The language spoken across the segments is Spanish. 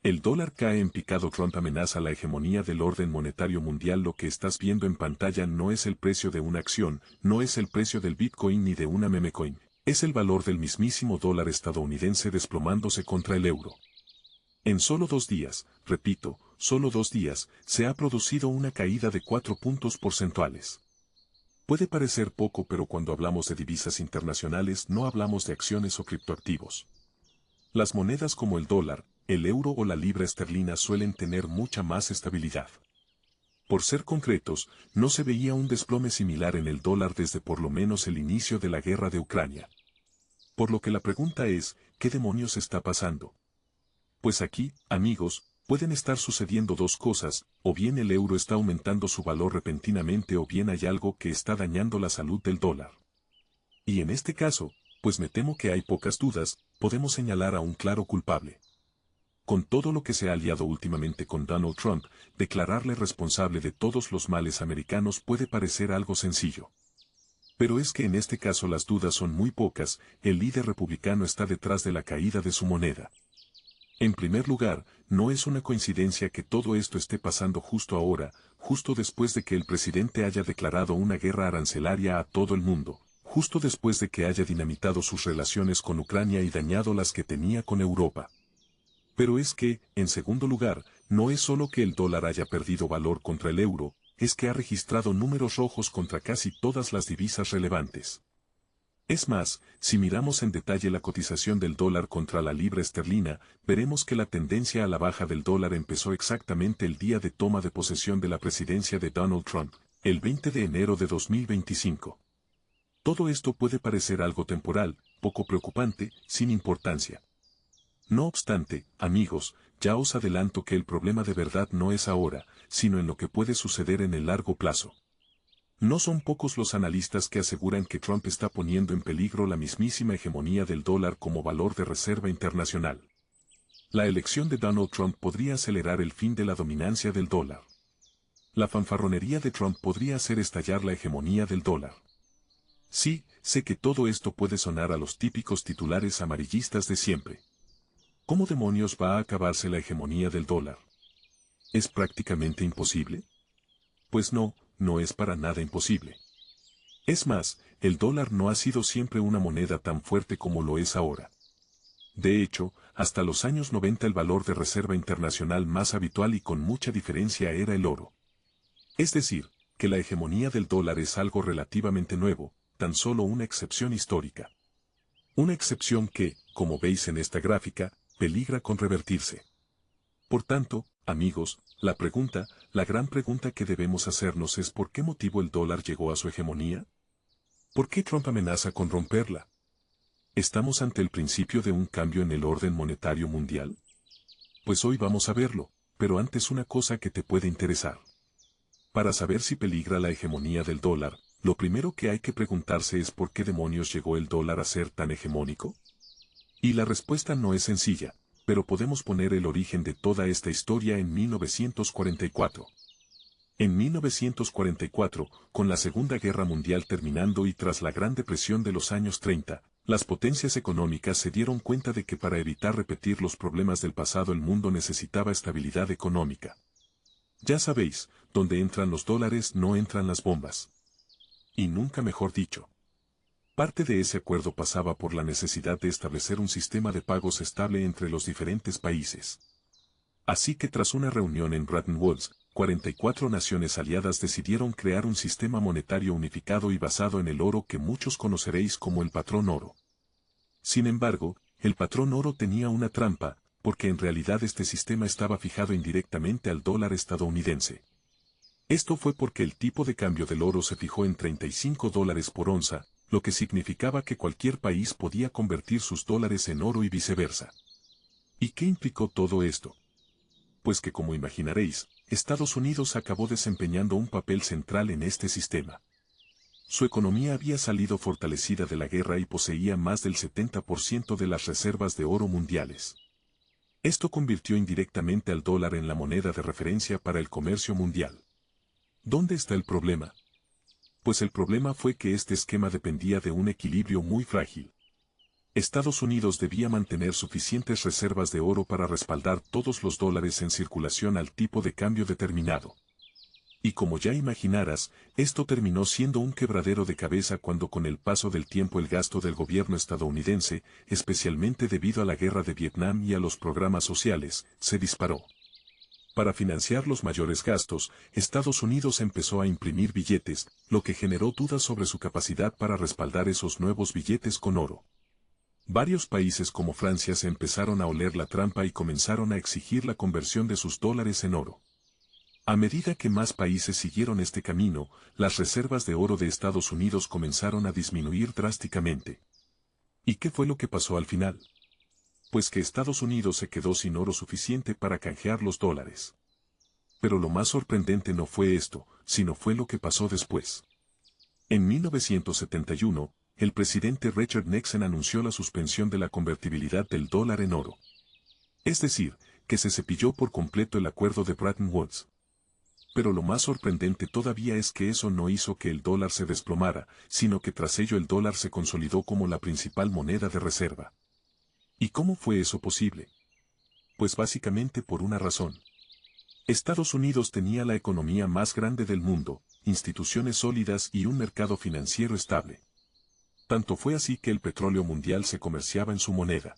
El dólar cae en picado. Trump amenaza la hegemonía del orden monetario mundial. Lo que estás viendo en pantalla no es el precio de una acción, no es el precio del Bitcoin ni de una memecoin. Es el valor del mismísimo dólar estadounidense desplomándose contra el euro. En solo 2 días, repito, solo 2 días, se ha producido una caída de 4 puntos porcentuales. Puede parecer poco, pero cuando hablamos de divisas internacionales no hablamos de acciones o criptoactivos. Las monedas como el dólar, el euro o la libra esterlina suelen tener mucha más estabilidad. Por ser concretos, no se veía un desplome similar en el dólar desde por lo menos el inicio de la guerra de Ucrania. Por lo que la pregunta es, ¿qué demonios está pasando? Pues aquí, amigos, pueden estar sucediendo 2 cosas, o bien el euro está aumentando su valor repentinamente o bien hay algo que está dañando la salud del dólar. Y en este caso, pues me temo que hay pocas dudas, podemos señalar a un claro culpable. Con todo lo que se ha aliado últimamente con Donald Trump, declararle responsable de todos los males americanos puede parecer algo sencillo. Pero es que en este caso las dudas son muy pocas, el líder republicano está detrás de la caída de su moneda. En primer lugar, no es una coincidencia que todo esto esté pasando justo ahora, justo después de que el presidente haya declarado una guerra arancelaria a todo el mundo, justo después de que haya dinamitado sus relaciones con Ucrania y dañado las que tenía con Europa. Pero es que, en segundo lugar, no es solo que el dólar haya perdido valor contra el euro, es que ha registrado números rojos contra casi todas las divisas relevantes. Es más, si miramos en detalle la cotización del dólar contra la libra esterlina, veremos que la tendencia a la baja del dólar empezó exactamente el día de toma de posesión de la presidencia de Donald Trump, el 20 de enero de 2025. Todo esto puede parecer algo temporal, poco preocupante, sin importancia. No obstante, amigos, ya os adelanto que el problema de verdad no es ahora, sino en lo que puede suceder en el largo plazo. No son pocos los analistas que aseguran que Trump está poniendo en peligro la mismísima hegemonía del dólar como valor de reserva internacional. La elección de Donald Trump podría acelerar el fin de la dominancia del dólar. La fanfarronería de Trump podría hacer estallar la hegemonía del dólar. Sí, sé que todo esto puede sonar a los típicos titulares amarillistas de siempre. ¿Cómo demonios va a acabarse la hegemonía del dólar? ¿Es prácticamente imposible? Pues no, no es para nada imposible. Es más, el dólar no ha sido siempre una moneda tan fuerte como lo es ahora. De hecho, hasta los años 90 el valor de reserva internacional más habitual y con mucha diferencia era el oro. Es decir, que la hegemonía del dólar es algo relativamente nuevo, tan solo una excepción histórica. Una excepción que, como veis en esta gráfica, peligra con revertirse. Por tanto, amigos, la gran pregunta que debemos hacernos es ¿por qué motivo el dólar llegó a su hegemonía? ¿Por qué Trump amenaza con romperla? ¿Estamos ante el principio de un cambio en el orden monetario mundial? Pues hoy vamos a verlo, pero antes una cosa que te puede interesar. Para saber si peligra la hegemonía del dólar, lo primero que hay que preguntarse es ¿por qué demonios llegó el dólar a ser tan hegemónico? Y la respuesta no es sencilla, pero podemos poner el origen de toda esta historia en 1944. En 1944, con la Segunda Guerra Mundial terminando y tras la Gran Depresión de los años 30, las potencias económicas se dieron cuenta de que para evitar repetir los problemas del pasado el mundo necesitaba estabilidad económica. Ya sabéis, donde entran los dólares no entran las bombas. Y nunca mejor dicho. Parte de ese acuerdo pasaba por la necesidad de establecer un sistema de pagos estable entre los diferentes países. Así que tras una reunión en Bretton Woods, 44 naciones aliadas decidieron crear un sistema monetario unificado y basado en el oro que muchos conoceréis como el patrón oro. Sin embargo, el patrón oro tenía una trampa, porque en realidad este sistema estaba fijado indirectamente al dólar estadounidense. Esto fue porque el tipo de cambio del oro se fijó en $35 por onza, lo que significaba que cualquier país podía convertir sus dólares en oro y viceversa. ¿Y qué implicó todo esto? Pues que como imaginaréis, Estados Unidos acabó desempeñando un papel central en este sistema. Su economía había salido fortalecida de la guerra y poseía más del 70% de las reservas de oro mundiales. Esto convirtió indirectamente al dólar en la moneda de referencia para el comercio mundial. ¿Dónde está el problema? Pues el problema fue que este esquema dependía de un equilibrio muy frágil. Estados Unidos debía mantener suficientes reservas de oro para respaldar todos los dólares en circulación al tipo de cambio determinado. Y como ya imaginarás, esto terminó siendo un quebradero de cabeza cuando con el paso del tiempo el gasto del gobierno estadounidense, especialmente debido a la guerra de Vietnam y a los programas sociales, se disparó. Para financiar los mayores gastos, Estados Unidos empezó a imprimir billetes, lo que generó dudas sobre su capacidad para respaldar esos nuevos billetes con oro. Varios países como Francia se empezaron a oler la trampa y comenzaron a exigir la conversión de sus dólares en oro. A medida que más países siguieron este camino, las reservas de oro de Estados Unidos comenzaron a disminuir drásticamente. ¿Y qué fue lo que pasó al final? Pues que Estados Unidos se quedó sin oro suficiente para canjear los dólares. Pero lo más sorprendente no fue esto, sino fue lo que pasó después. En 1971, el presidente Richard Nixon anunció la suspensión de la convertibilidad del dólar en oro. Es decir, que se cepilló por completo el acuerdo de Bretton Woods. Pero lo más sorprendente todavía es que eso no hizo que el dólar se desplomara, sino que tras ello el dólar se consolidó como la principal moneda de reserva. ¿Y cómo fue eso posible? Pues básicamente por una razón. Estados Unidos tenía la economía más grande del mundo, instituciones sólidas y un mercado financiero estable. Tanto fue así que el petróleo mundial se comerciaba en su moneda.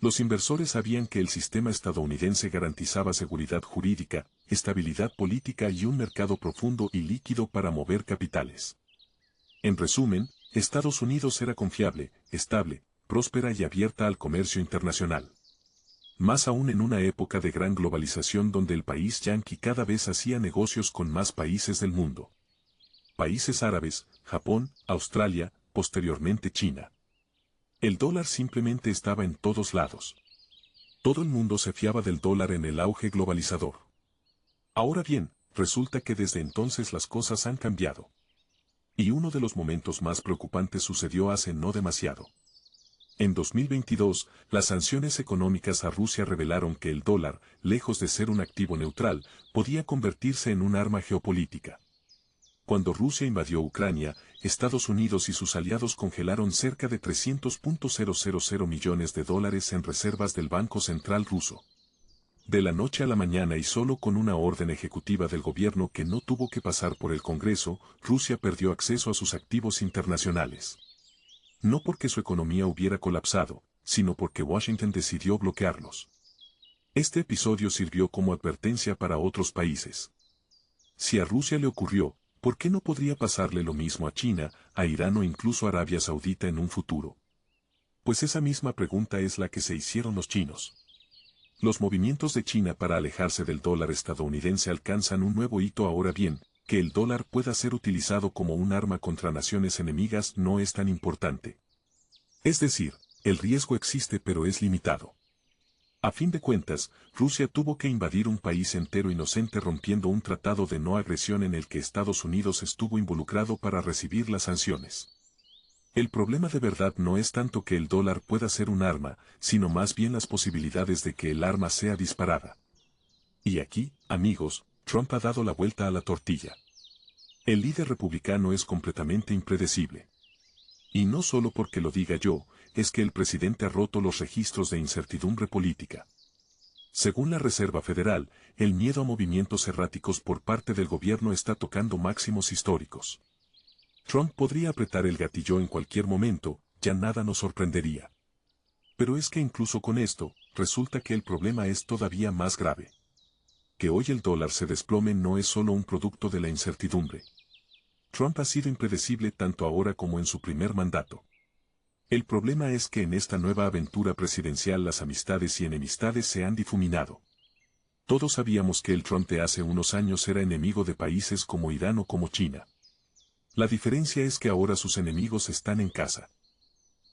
Los inversores sabían que el sistema estadounidense garantizaba seguridad jurídica, estabilidad política y un mercado profundo y líquido para mover capitales. En resumen, Estados Unidos era confiable, estable, próspera y abierta al comercio internacional. Más aún en una época de gran globalización donde el país yanqui cada vez hacía negocios con más países del mundo. Países árabes, Japón, Australia, posteriormente China. El dólar simplemente estaba en todos lados. Todo el mundo se fiaba del dólar en el auge globalizador. Ahora bien, resulta que desde entonces las cosas han cambiado. Y uno de los momentos más preocupantes sucedió hace no demasiado. En 2022, las sanciones económicas a Rusia revelaron que el dólar, lejos de ser un activo neutral, podía convertirse en un arma geopolítica. Cuando Rusia invadió Ucrania, Estados Unidos y sus aliados congelaron cerca de 300.000 millones de dólares en reservas del Banco Central ruso. De la noche a la mañana y solo con una orden ejecutiva del gobierno que no tuvo que pasar por el Congreso, Rusia perdió acceso a sus activos internacionales. No porque su economía hubiera colapsado, sino porque Washington decidió bloquearlos. Este episodio sirvió como advertencia para otros países. Si a Rusia le ocurrió, ¿por qué no podría pasarle lo mismo a China, a Irán o incluso a Arabia Saudita en un futuro? Pues esa misma pregunta es la que se hicieron los chinos. Los movimientos de China para alejarse del dólar estadounidense alcanzan un nuevo hito. Ahora bien, que el dólar pueda ser utilizado como un arma contra naciones enemigas no es tan importante. Es decir, el riesgo existe pero es limitado. A fin de cuentas, Rusia tuvo que invadir un país entero inocente rompiendo un tratado de no agresión en el que Estados Unidos estuvo involucrado para recibir las sanciones. El problema de verdad no es tanto que el dólar pueda ser un arma, sino más bien las posibilidades de que el arma sea disparada. Y aquí, amigos, Trump ha dado la vuelta a la tortilla. El líder republicano es completamente impredecible. Y no solo porque lo diga yo, es que el presidente ha roto los registros de incertidumbre política. Según la Reserva Federal, el miedo a movimientos erráticos por parte del gobierno está tocando máximos históricos. Trump podría apretar el gatillo en cualquier momento, ya nada nos sorprendería. Pero es que incluso con esto, resulta que el problema es todavía más grave. Que hoy el dólar se desplome no es solo un producto de la incertidumbre. Trump ha sido impredecible tanto ahora como en su primer mandato. El problema es que en esta nueva aventura presidencial las amistades y enemistades se han difuminado. Todos sabíamos que el Trump de hace unos años era enemigo de países como Irán o como China. La diferencia es que ahora sus enemigos están en casa.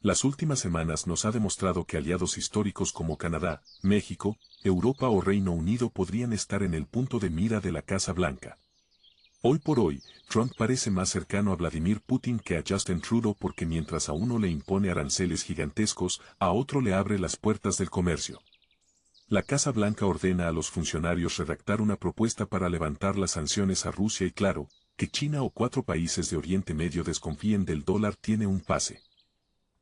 Las últimas semanas nos ha demostrado que aliados históricos como Canadá, México, Europa o Reino Unido podrían estar en el punto de mira de la Casa Blanca. Hoy por hoy, Trump parece más cercano a Vladimir Putin que a Justin Trudeau porque mientras a uno le impone aranceles gigantescos, a otro le abre las puertas del comercio. La Casa Blanca ordena a los funcionarios redactar una propuesta para levantar las sanciones a Rusia y claro, que China o 4 países de Oriente Medio desconfíen del dólar tiene un pase.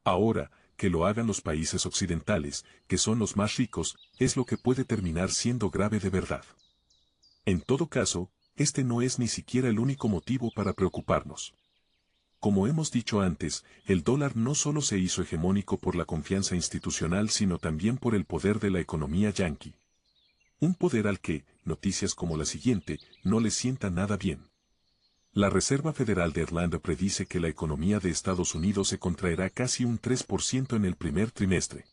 Ahora, que lo hagan los países occidentales, que son los más ricos, es lo que puede terminar siendo grave de verdad. En todo caso, este no es ni siquiera el único motivo para preocuparnos. Como hemos dicho antes, el dólar no solo se hizo hegemónico por la confianza institucional sino también por el poder de la economía yanqui. Un poder al que, noticias como la siguiente, no le sienta nada bien. La Reserva Federal de Irlanda predice que la economía de Estados Unidos se contraerá casi un 3% en el primer trimestre.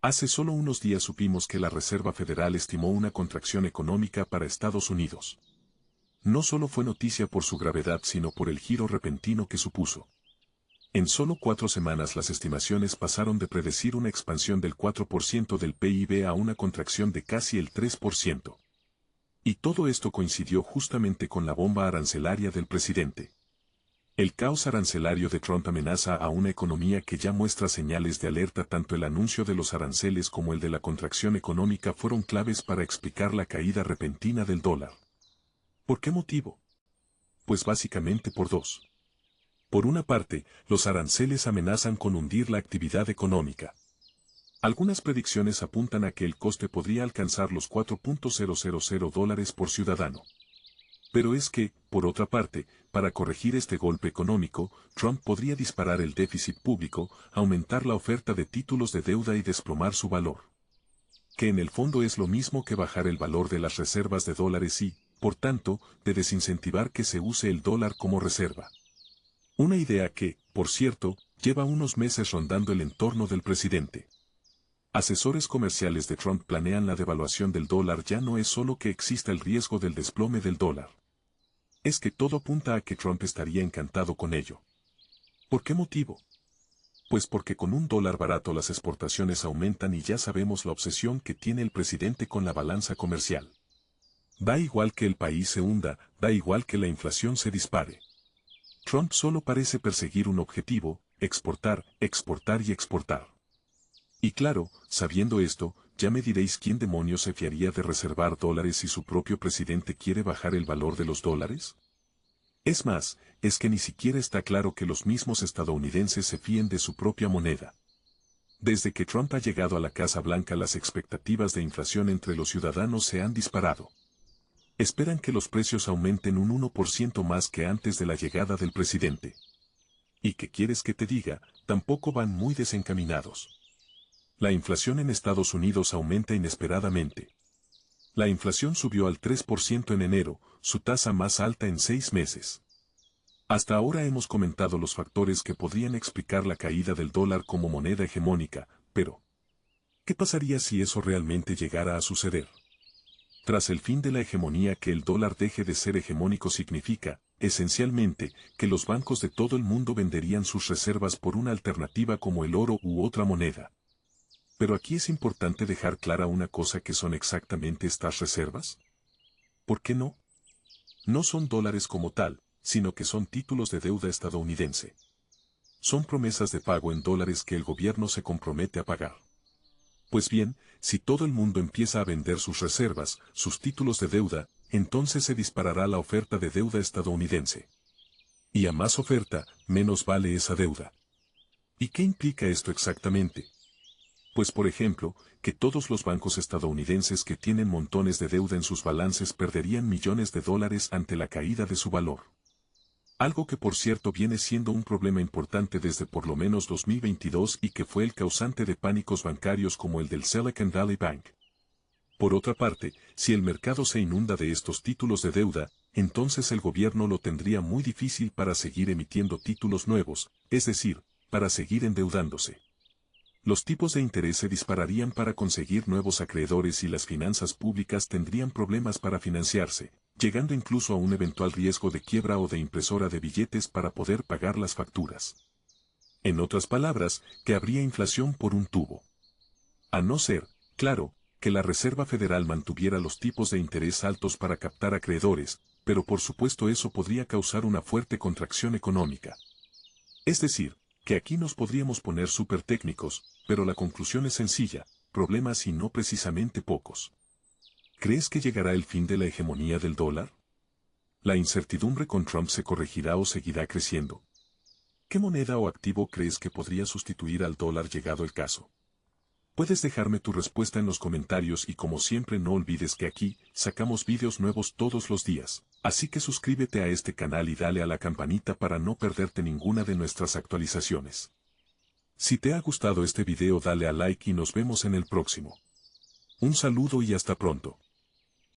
Hace solo unos días supimos que la Reserva Federal estimó una contracción económica para Estados Unidos. No solo fue noticia por su gravedad sino por el giro repentino que supuso. En solo 4 semanas las estimaciones pasaron de predecir una expansión del 4% del PIB a una contracción de casi el 3%. Y todo esto coincidió justamente con la bomba arancelaria del presidente. El caos arancelario de Trump amenaza a una economía que ya muestra señales de alerta. Tanto el anuncio de los aranceles como el de la contracción económica fueron claves para explicar la caída repentina del dólar. ¿Por qué motivo? Pues básicamente por dos. Por una parte, los aranceles amenazan con hundir la actividad económica. Algunas predicciones apuntan a que el coste podría alcanzar los $4.000 por ciudadano. Pero es que, por otra parte, para corregir este golpe económico, Trump podría disparar el déficit público, aumentar la oferta de títulos de deuda y desplomar su valor. Que en el fondo es lo mismo que bajar el valor de las reservas de dólares y, por tanto, de desincentivar que se use el dólar como reserva. Una idea que, por cierto, lleva unos meses rondando el entorno del presidente. Asesores comerciales de Trump planean la devaluación del dólar. Ya no es solo que exista el riesgo del desplome del dólar. Es que todo apunta a que Trump estaría encantado con ello. ¿Por qué motivo? Pues porque con un dólar barato las exportaciones aumentan y ya sabemos la obsesión que tiene el presidente con la balanza comercial. Da igual que el país se hunda, da igual que la inflación se dispare. Trump solo parece perseguir un objetivo: exportar, exportar y exportar. Y claro, sabiendo esto, ya me diréis quién demonios se fiaría de reservar dólares si su propio presidente quiere bajar el valor de los dólares. Es más, es que ni siquiera está claro que los mismos estadounidenses se fíen de su propia moneda. Desde que Trump ha llegado a la Casa Blanca, las expectativas de inflación entre los ciudadanos se han disparado. Esperan que los precios aumenten un 1% más que antes de la llegada del presidente. ¿Y qué quieres que te diga? Tampoco van muy desencaminados. La inflación en Estados Unidos aumenta inesperadamente. La inflación subió al 3% en enero, su tasa más alta en 6 meses. Hasta ahora hemos comentado los factores que podrían explicar la caída del dólar como moneda hegemónica, pero ¿qué pasaría si eso realmente llegara a suceder? Tras el fin de la hegemonía, que el dólar deje de ser hegemónico significa, esencialmente, que los bancos de todo el mundo venderían sus reservas por una alternativa como el oro u otra moneda. Pero aquí es importante dejar clara una cosa: ¿qué son exactamente estas reservas? ¿Por qué no? No son dólares como tal, sino que son títulos de deuda estadounidense. Son promesas de pago en dólares que el gobierno se compromete a pagar. Pues bien, si todo el mundo empieza a vender sus reservas, sus títulos de deuda, entonces se disparará la oferta de deuda estadounidense. Y a más oferta, menos vale esa deuda. ¿Y qué implica esto exactamente? Pues por ejemplo, que todos los bancos estadounidenses que tienen montones de deuda en sus balances perderían millones de dólares ante la caída de su valor. Algo que por cierto viene siendo un problema importante desde por lo menos 2022 y que fue el causante de pánicos bancarios como el del Silicon Valley Bank. Por otra parte, si el mercado se inunda de estos títulos de deuda, entonces el gobierno lo tendría muy difícil para seguir emitiendo títulos nuevos, es decir, para seguir endeudándose. Los tipos de interés se dispararían para conseguir nuevos acreedores y las finanzas públicas tendrían problemas para financiarse, llegando incluso a un eventual riesgo de quiebra o de impresora de billetes para poder pagar las facturas. En otras palabras, que habría inflación por un tubo. A no ser, claro, que la Reserva Federal mantuviera los tipos de interés altos para captar acreedores, pero por supuesto eso podría causar una fuerte contracción económica. Es decir, que aquí nos podríamos poner súper técnicos, pero la conclusión es sencilla: problemas y no precisamente pocos. ¿Crees que llegará el fin de la hegemonía del dólar? ¿La incertidumbre con Trump se corregirá o seguirá creciendo? ¿Qué moneda o activo crees que podría sustituir al dólar llegado el caso? Puedes dejarme tu respuesta en los comentarios y como siempre no olvides que aquí sacamos vídeos nuevos todos los días. Así que suscríbete a este canal y dale a la campanita para no perderte ninguna de nuestras actualizaciones. Si te ha gustado este video dale a like y nos vemos en el próximo. Un saludo y hasta pronto.